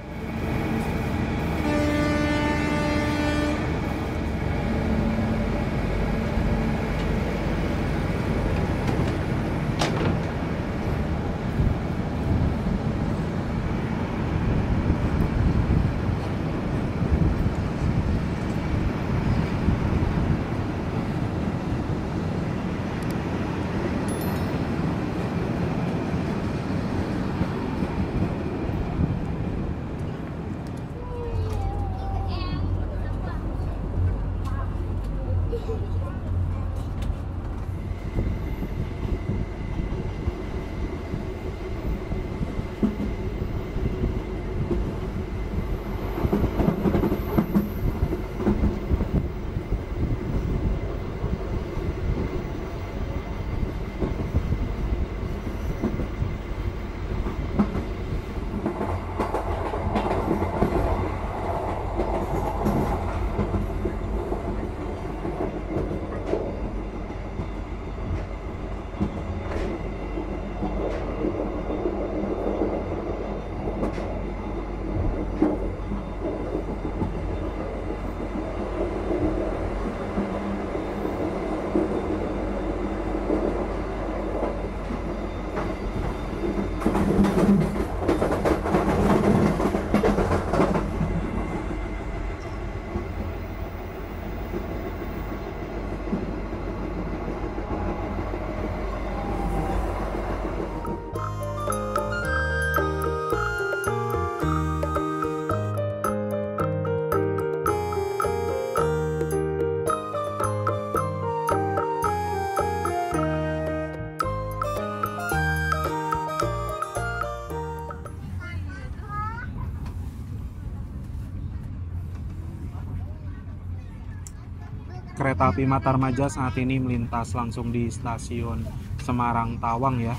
Kereta api Matarmaja saat ini melintas langsung di stasiun Semarang Tawang ya.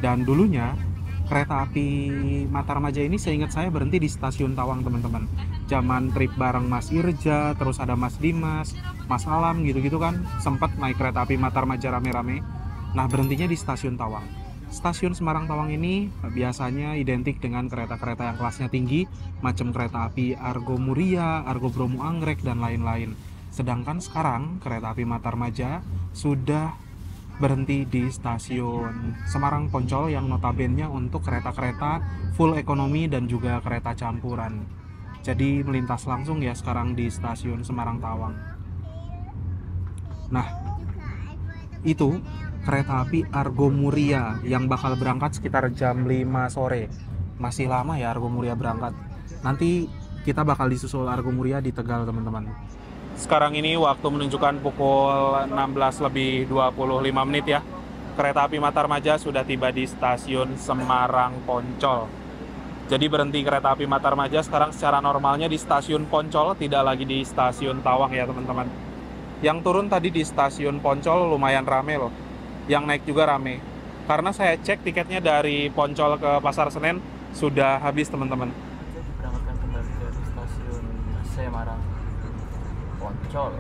Dan dulunya kereta api Matarmaja ini seingat saya berhenti di stasiun Tawang teman-teman. Zaman trip bareng Mas Irja, terus ada Mas Dimas, Mas Alam gitu-gitu kan, sempat naik kereta api Matarmaja rame-rame. Nah berhentinya di stasiun Tawang. Stasiun Semarang Tawang ini biasanya identik dengan kereta-kereta yang kelasnya tinggi, macam kereta api Argo Muria, Argo Bromo Anggrek, dan lain-lain. Sedangkan sekarang kereta api Matarmaja sudah berhenti di stasiun Semarang Poncol yang notabene untuk kereta-kereta full ekonomi dan juga kereta campuran. Jadi melintas langsung ya sekarang di stasiun Semarang Tawang. Nah, itu kereta api Argo Muria yang bakal berangkat sekitar jam 5 sore. Masih lama ya Argo Muria berangkat. Nanti kita bakal disusul Argo Muria di Tegal teman-teman. Sekarang ini waktu menunjukkan pukul 16:25 ya. Kereta api Matarmaja sudah tiba di stasiun Semarang Poncol. Jadi berhenti kereta api Matarmaja sekarang secara normalnya di stasiun Poncol, tidak lagi di stasiun Tawang ya teman-teman. Yang turun tadi di stasiun Poncol lumayan rame loh. Yang naik juga rame. Karena saya cek tiketnya dari Poncol ke Pasar Senen sudah habis teman-teman. Diberangkatkan kembali dari stasiun Semarang Poncol.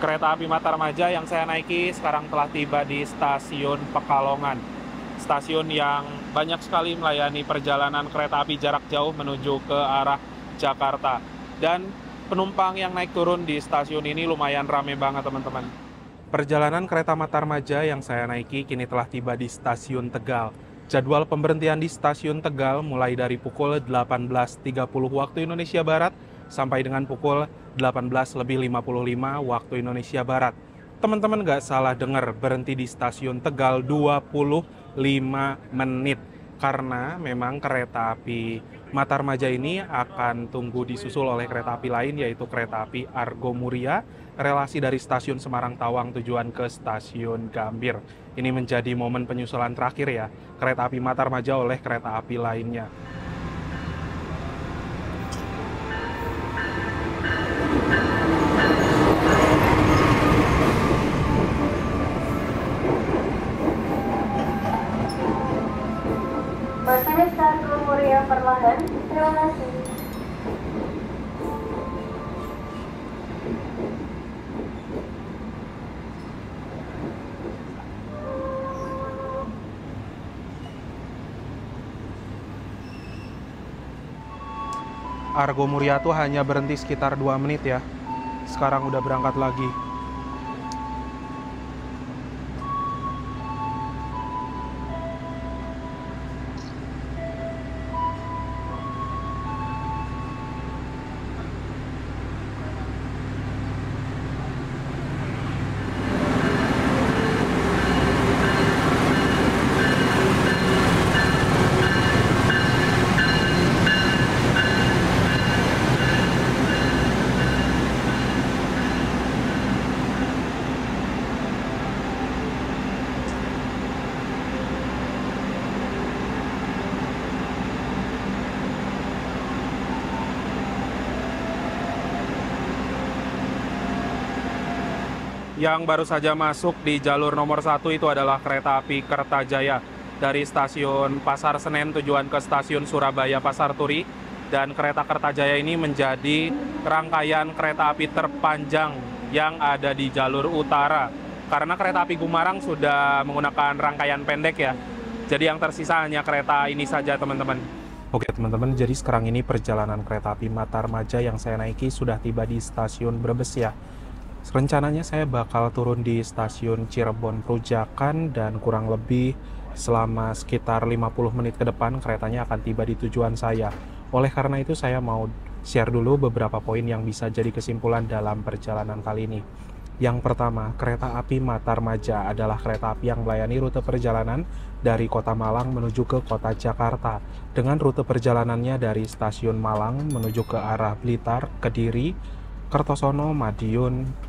Kereta api Matarmaja yang saya naiki sekarang telah tiba di stasiun Pekalongan. Stasiun yang banyak sekali melayani perjalanan kereta api jarak jauh menuju ke arah Jakarta. Dan penumpang yang naik turun di stasiun ini lumayan rame banget teman-teman. Perjalanan kereta Matarmaja yang saya naiki kini telah tiba di stasiun Tegal. Jadwal pemberhentian di stasiun Tegal mulai dari pukul 18.30 waktu Indonesia Barat sampai dengan pukul 18.55 waktu Indonesia Barat. Teman-teman nggak salah dengar, berhenti di stasiun Tegal 25 menit. Karena memang kereta api Matarmaja ini akan tunggu disusul oleh kereta api lain, yaitu kereta api Argo Muria, relasi dari stasiun Semarang Tawang tujuan ke stasiun Gambir. Ini menjadi momen penyusulan terakhir ya, kereta api Matarmaja oleh kereta api lainnya. Masinis Argo Muria perlahan, terima kasih. Argo Muria tuh hanya berhenti sekitar 2 menit ya. Sekarang udah berangkat lagi. Yang baru saja masuk di jalur nomor 1 itu adalah kereta api Kertajaya dari stasiun Pasar Senen tujuan ke stasiun Surabaya Pasar Turi. Dan kereta Kertajaya ini menjadi rangkaian kereta api terpanjang yang ada di jalur utara. Karena kereta api Gumarang sudah menggunakan rangkaian pendek ya. Jadi yang tersisa hanya kereta ini saja teman-teman. Oke teman-teman, jadi sekarang ini perjalanan kereta api Matarmaja yang saya naiki sudah tiba di stasiun Brebes ya. Rencananya saya bakal turun di stasiun Cirebon Prujakan dan kurang lebih selama sekitar 50 menit ke depan keretanya akan tiba di tujuan saya. Oleh karena itu saya mau share dulu beberapa poin yang bisa jadi kesimpulan dalam perjalanan kali ini. Yang pertama, kereta api Matarmaja adalah kereta api yang melayani rute perjalanan dari kota Malang menuju ke kota Jakarta. Dengan rute perjalanannya dari stasiun Malang menuju ke arah Blitar, Kediri, Kertosono, Madiun,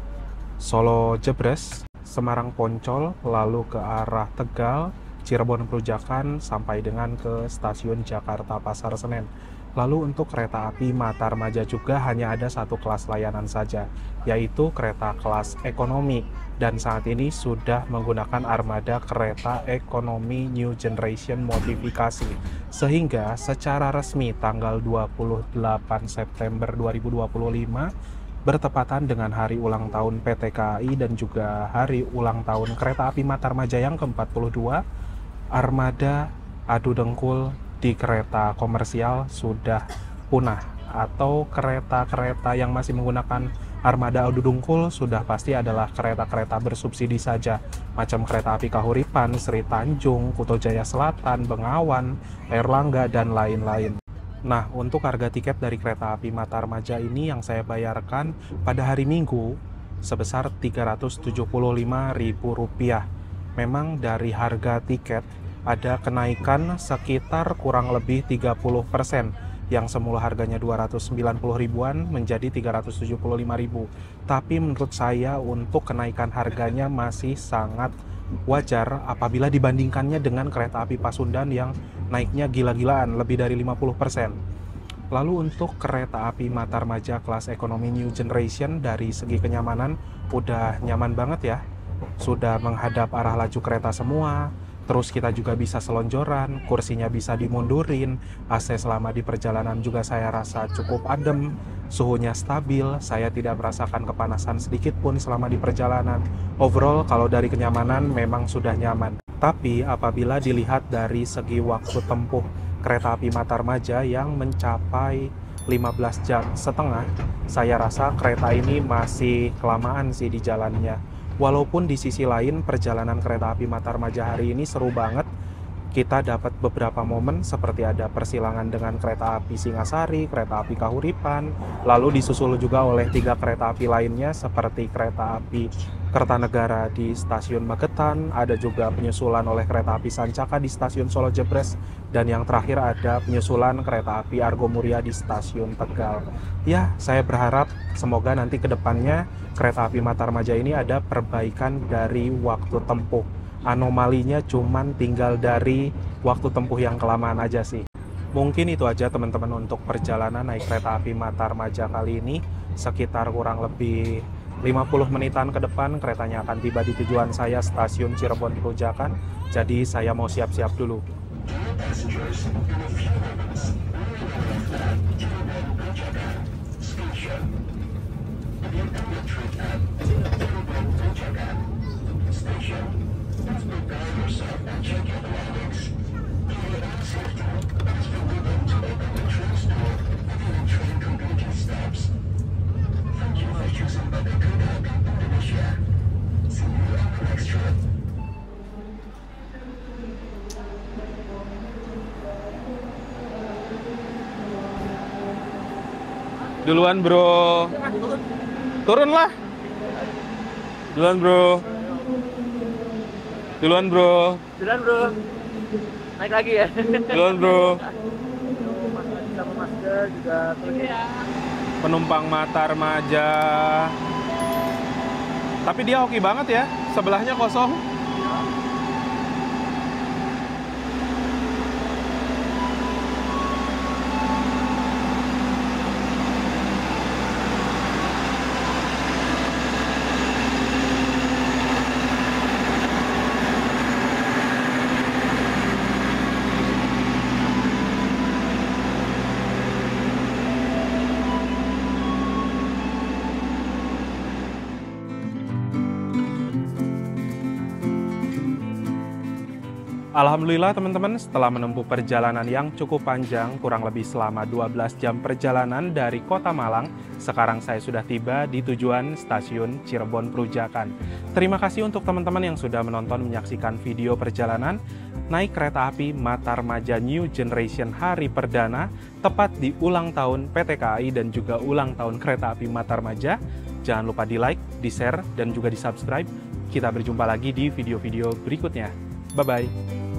Solo Jebres, Semarang Poncol, lalu ke arah Tegal, Cirebon Prujakan, sampai dengan ke stasiun Jakarta Pasar Senen. Lalu untuk kereta api Matarmaja juga hanya ada satu kelas layanan saja, yaitu kereta kelas ekonomi. Dan saat ini sudah menggunakan armada kereta ekonomi New Generation modifikasi. Sehingga secara resmi tanggal 28 September 2025, bertepatan dengan hari ulang tahun PT KAI dan juga hari ulang tahun kereta api Matarmaja yang ke-42, armada adu dengkul di kereta komersial sudah punah, atau kereta-kereta yang masih menggunakan armada adu dengkul sudah pasti adalah kereta-kereta bersubsidi saja, macam kereta api Kahuripan, Sri Tanjung, Kuto Jaya Selatan, Bengawan, Airlangga, dan lain-lain. Nah, untuk harga tiket dari kereta api Matarmaja ini yang saya bayarkan pada hari Minggu sebesar Rp375.000. Memang dari harga tiket ada kenaikan sekitar kurang lebih 30%, yang semula harganya 290 ribuan menjadi 375.000. Tapi menurut saya untuk kenaikan harganya masih sangat wajar apabila dibandingkannya dengan kereta api Pasundan yang naiknya gila-gilaan lebih dari 50%. Lalu untuk kereta api Matarmaja kelas ekonomi New Generation dari segi kenyamanan udah nyaman banget ya. Sudah menghadap arah laju kereta semua. Terus kita juga bisa selonjoran, kursinya bisa dimundurin, AC selama di perjalanan juga saya rasa cukup adem, suhunya stabil, saya tidak merasakan kepanasan sedikit pun selama di perjalanan. Overall kalau dari kenyamanan memang sudah nyaman. Tapi apabila dilihat dari segi waktu tempuh kereta api Matarmaja yang mencapai 15 jam setengah, saya rasa kereta ini masih kelamaan sih di jalannya. Walaupun di sisi lain perjalanan kereta api Matarmaja hari ini seru banget. kita dapat beberapa momen seperti ada persilangan dengan kereta api Singasari, kereta api Kahuripan, lalu disusul juga oleh 3 kereta api lainnya seperti kereta api Kertanegara di stasiun Magetan, ada juga penyusulan oleh kereta api Sancaka di stasiun Solo Jebres, dan yang terakhir ada penyusulan kereta api Argo Muria di stasiun Tegal. Ya, saya berharap semoga nanti ke depannya kereta api Matarmaja ini ada perbaikan dari waktu tempuh. Anomalinya cuman tinggal dari waktu tempuh yang kelamaan aja sih. Mungkin itu aja teman-teman untuk perjalanan naik kereta api Matarmaja kali ini. Sekitar kurang lebih 50 menitan ke depan keretanya akan tiba di tujuan saya, stasiun Cirebon Perujakan. Jadi saya mau siap-siap dulu. Duluan bro, turunlah. Duluan bro, duluan bro, Jalan bro, naik lagi ya. duluan bro. Sama masker juga turun ya. Penumpang Matarmaja. Tapi dia hoki banget ya, sebelahnya kosong. Alhamdulillah teman-teman, setelah menempuh perjalanan yang cukup panjang, kurang lebih selama 12 jam perjalanan dari Kota Malang, sekarang saya sudah tiba di tujuan stasiun Cirebon Perujakan. Terima kasih untuk teman-teman yang sudah menonton menyaksikan video perjalanan naik kereta api Matarmaja New Generation hari perdana, tepat di ulang tahun PT KAI dan juga ulang tahun kereta api Matarmaja. Jangan lupa di like, di share, dan juga di subscribe. Kita berjumpa lagi di video-video berikutnya. Bye-bye.